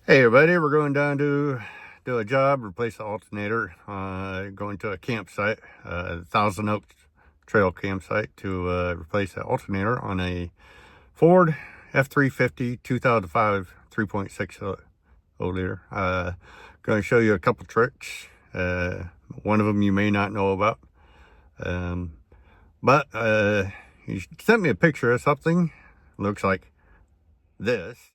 Hey everybody, we're going down to do a job, replace the alternator, going to a campsite, Thousand Oaks Trail campsite to replace the alternator on a Ford F350 2005 3.6 liter. Going to show you a couple tricks. One of them you may not know about. But he sent me a picture of something. Looks like this.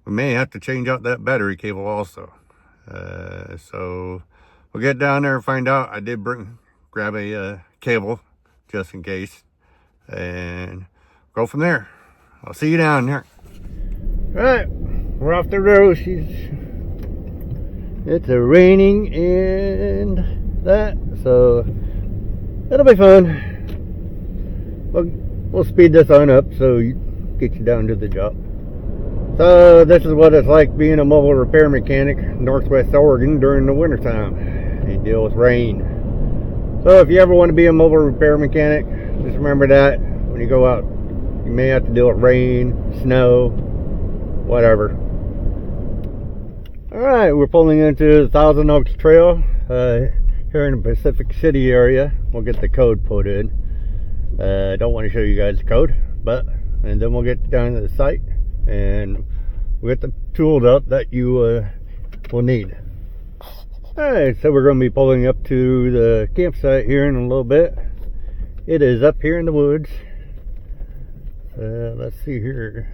We may have to change out that battery cable also. So we'll get down there and find out. I did grab a cable just in case, and go from there. I'll see you down there. All right, we're off the road. It's raining and that, so it'll be fun. We'll speed this on up so get you down to the job. So this is what it's like being a mobile repair mechanic in Northwest Oregon during the wintertime. You deal with rain. So if you ever want to be a mobile repair mechanic, just remember that when you go out, you may have to deal with rain, snow, whatever. Alright, we're pulling into the Thousand Oaks Trail here in the Pacific City area. We'll get the code put in. I don't want to show you guys the code, and then we'll get down to the site and we'll get the tools out that you will need. Alright, so we're going to be pulling up to the campsite here in a little bit. It is up here in the woods. Let's see here.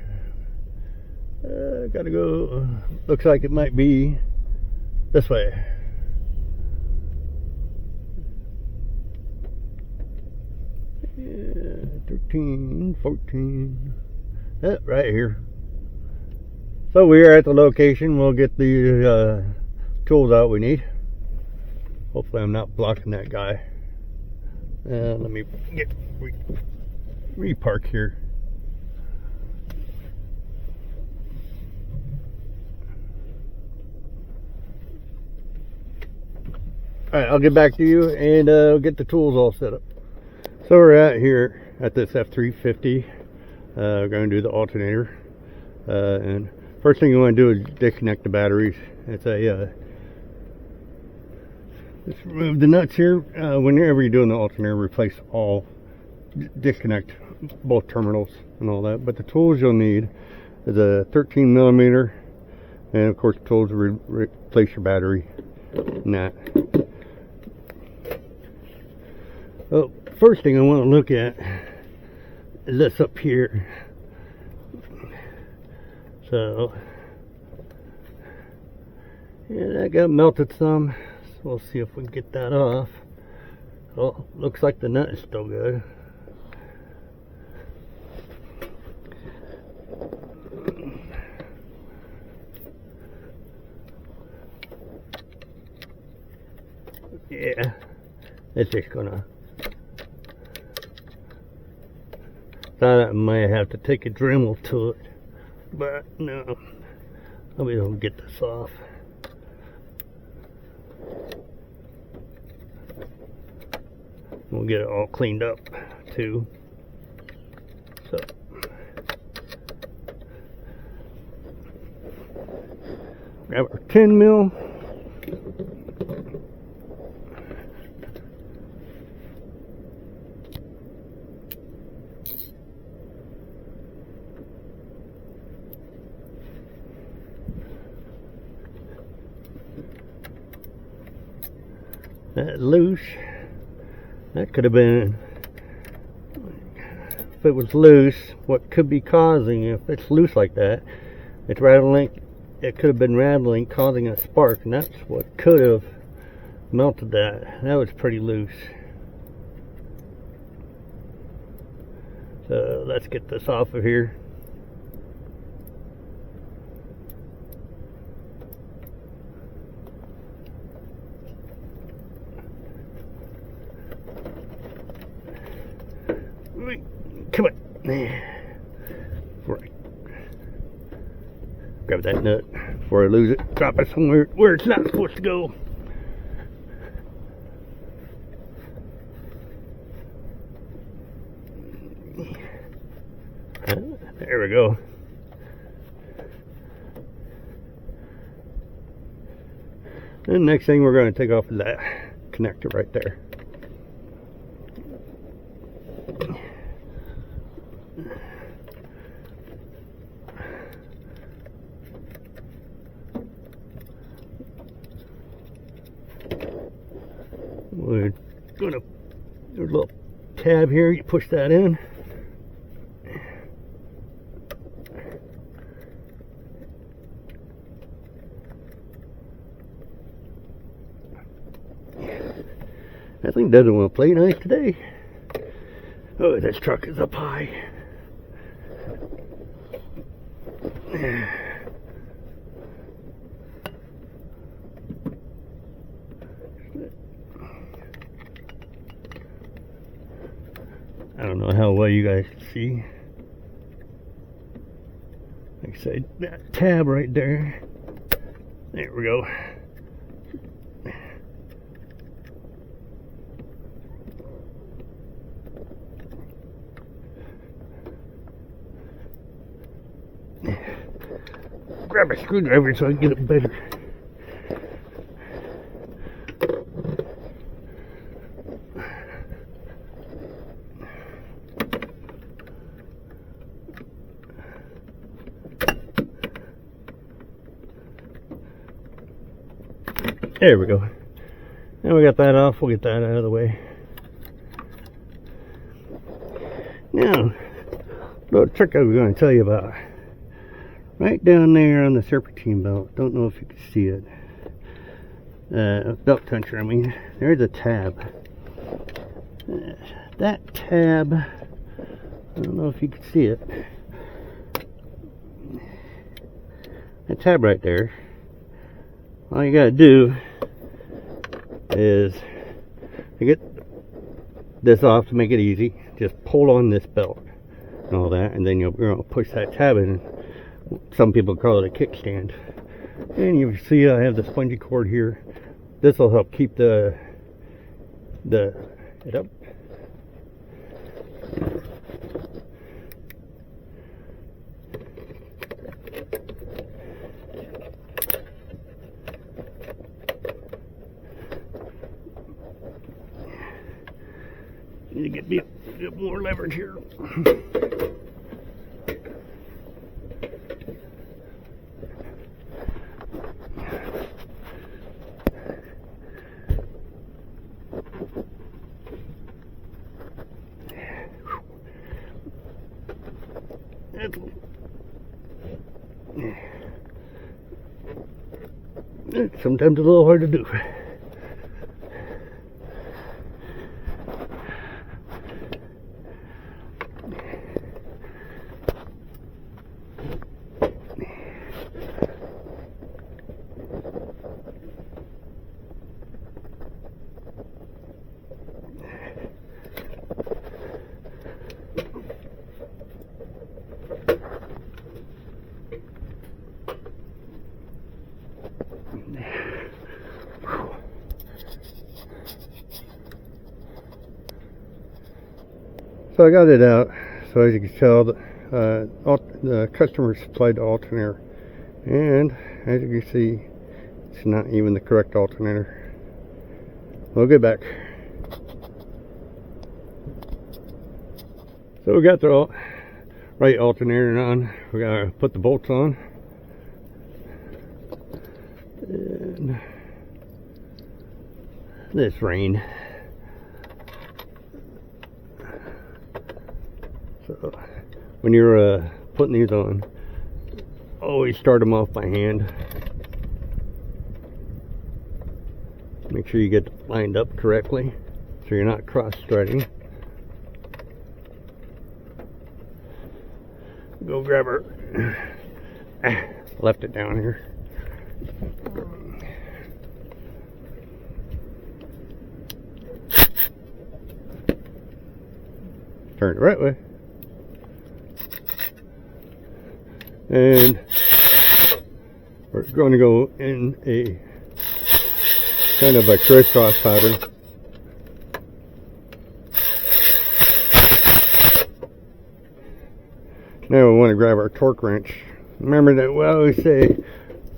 Gotta go. Looks like it might be this way. Yeah, 13, 14. Right here. So we are at the location. We'll get the tools out we need. Hopefully I'm not blocking that guy. Let me get repark here. Alright, I'll get back to you and get the tools all set up. So we're out here at this F350. We're going to do the alternator. And first thing you want to do is disconnect the batteries. It's just remove the nuts here. Whenever you're doing the alternator, replace all, disconnect both terminals and all that. But the tools you'll need is a 13 millimeter, and of course tools to replace your battery and that. Well, first thing I want to look at is this up here. So yeah, that got melted some, so we'll see if we can get that off. Well, looks like the nut is still good. Yeah, it's just gonna, thought I might have to take a Dremel to it, but no, I'll be able to get this off. We'll get it all cleaned up too. So grab our 10 mil. That loose. That could have been, if it was loose, what could be causing, if it's loose like that, it's rattling, it could have been rattling, causing a spark, and that's what could have melted that. That was pretty loose. So let's get this off of here. Come on. Right. Grab that nut before I lose it. Drop it somewhere where it's not supposed to go. There we go. And next thing we're going to take off that connector right there. We're going to, there's a little tab here, you push that in. That thing doesn't want to play nice today. Oh, this truck is up high. I don't know how well you guys can see. Like I said, that tab right there. There we go. Grab a screwdriver so I can get it better. There we go. Now we got that off, we'll get that out of the way. Now, little trick I was going to tell you about. Right down there on the serpentine belt, don't know if you can see it. Belt tensioner, I mean, there's a tab. That tab, I don't know if you can see it. That tab right there, all you gotta do is to get this off to make it easy, just pull on this belt and all that, and then you're gonna push that tab in. Some people call it a kickstand. And you see I have the spongy cord here. This will help keep it up. Need to get me a bit more leverage here. It's sometimes a little hard to do. So I got it out. So as you can tell, the customer supplied the alternator, and as you can see, it's not even the correct alternator. We'll get back. So we got the right alternator on. We gotta put the bolts on. And this rain. So when you're putting these on, always start them off by hand. Make sure you get lined up correctly so you're not cross-threading. Go grab her. Left it down here. Turn it right way. And we're going to go in a kind of a crisscross pattern. Now we want to grab our torque wrench. Remember that we always say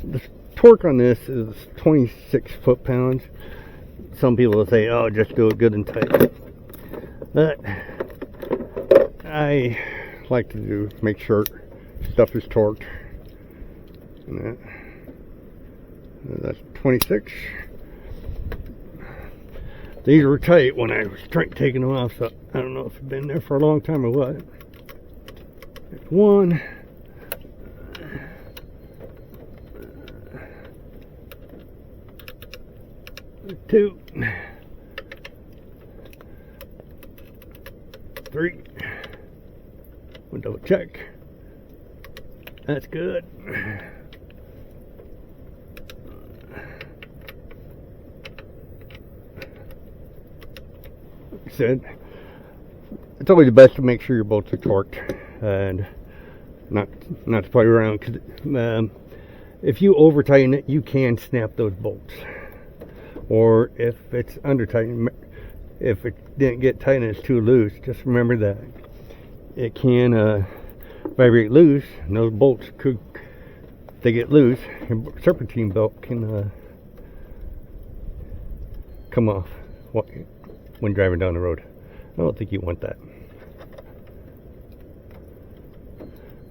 the torque on this is 26 foot-pounds. Some people will say, oh, just do it good and tight. But I like to make sure stuff is torqued. And that's 26. These were tight when I was taking them off, so I don't know if it's been there for a long time or what. There's one. Two. Three. We'll double check. That's good. Like I said, it's always best to make sure your bolts are torqued and not to play around, because if you over tighten it, you can snap those bolts. Or if it's under tightened, if it didn't get tight and it's too loose, just remember that it can vibrate loose, and those bolts could, if they get loose, your serpentine belt can come off when driving down the road. I don't think you want that.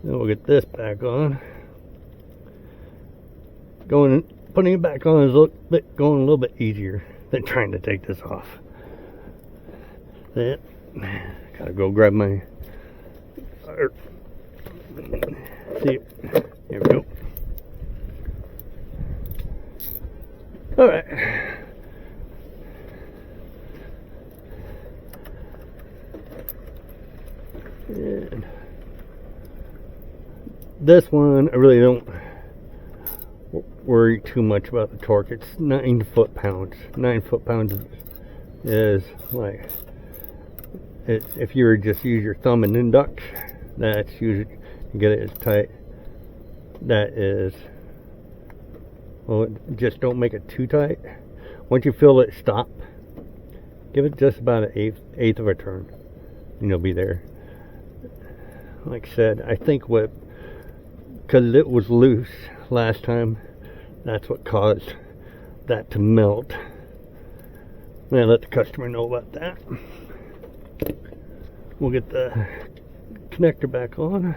Then we'll get this back on. Putting it back on is going a little bit easier than trying to take this off. Then gotta go grab my. See, here we go. All right. And this one, I really don't worry too much about the torque. It's 9 foot-pounds. 9 foot-pounds is like, if you were just use your thumb and induct, that's usually, you get it as tight. That is, well, just don't make it too tight. Once you feel it stop, give it just about an eighth of a turn, and you'll be there. Like I said, I think because it was loose last time, that's what caused that to melt. And I let the customer know about that. We'll get the connector back on.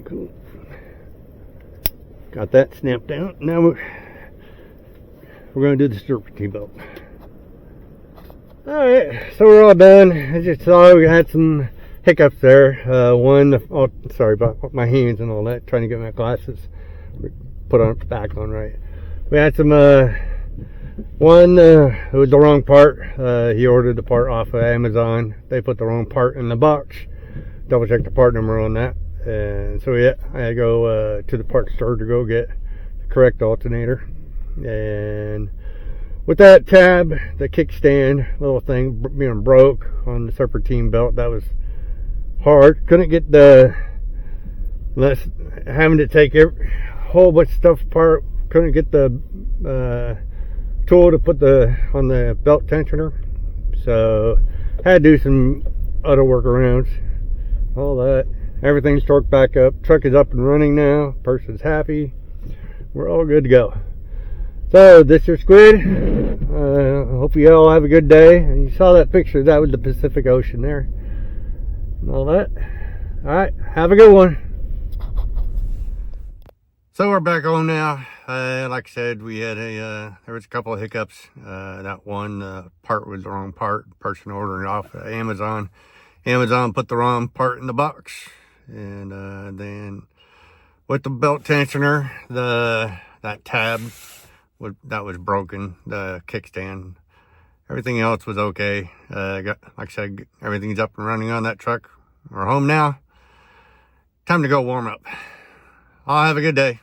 Cool. Got that snapped down. Now we're going to do the serpentine belt. Alright, so we're all done. I just saw we had some hiccups there. Oh, sorry about my hands and all that, trying to get my glasses back on right. We had some, one, it was the wrong part. He ordered the part off of Amazon. They put the wrong part in the box. Double check the part number on that. And so I had to go to the parts store to go get the correct alternator. And with that tab, the kickstand little thing being broke on the serpentine belt, that was hard. Couldn't get having to take a whole bunch of stuff apart. Couldn't get the tool to put on the belt tensioner. So had to do some other workarounds. All that. Everything's torqued back up. Truck is up and running now. Person's happy. We're all good to go. So this is Squid. Hope you all have a good day. And you saw that picture. That was the Pacific Ocean there. And all that. Alright. Have a good one. So we're back home now. Like I said, we had there was a couple of hiccups. That one part was the wrong part. Person ordered it off of Amazon. Amazon put the wrong part in the box. And then with the belt tensioner, that tab that was broken, the kickstand. Everything else was okay. Like I said, everything's up and running on that truck. We're home now. Time to go warm up. I'll have a good day.